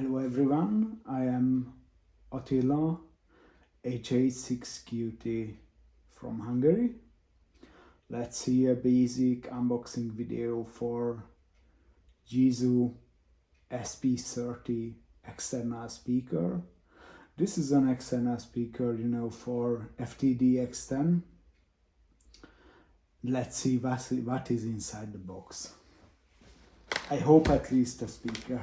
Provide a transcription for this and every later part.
Hello everyone, I am Attila, H86QT from Hungary. Let's see a basic unboxing video for Yaesu SP30 external speaker. This is an external speaker, for FT-DX10. Let's see what is inside the box. I hope at least a speaker.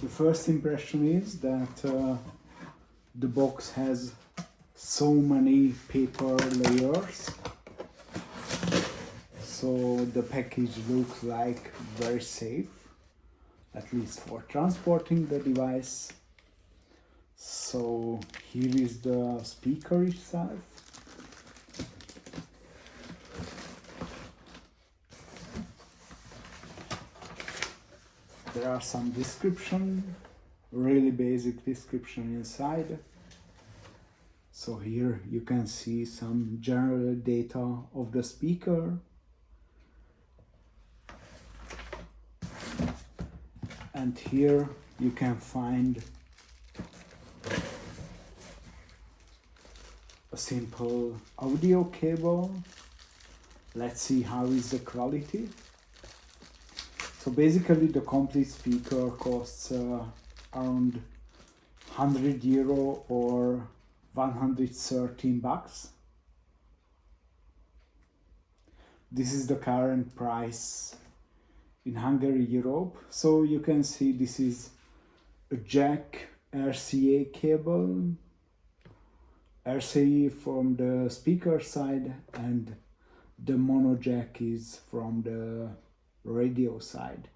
The first impression is that the box has so many paper layers, so the package looks like very safe, at least for transporting the device. So here is the speaker itself. There are some description, really basic description inside. So here you can see some general data of the speaker. And here you can find a simple audio cable. Let's see how is the quality. So basically the complete speaker costs around €100 or 113 bucks. This is the current price in Hungary, Europe. So you can see this is a jack RCA cable, RCA from the speaker side, and the mono jack is from the radio side.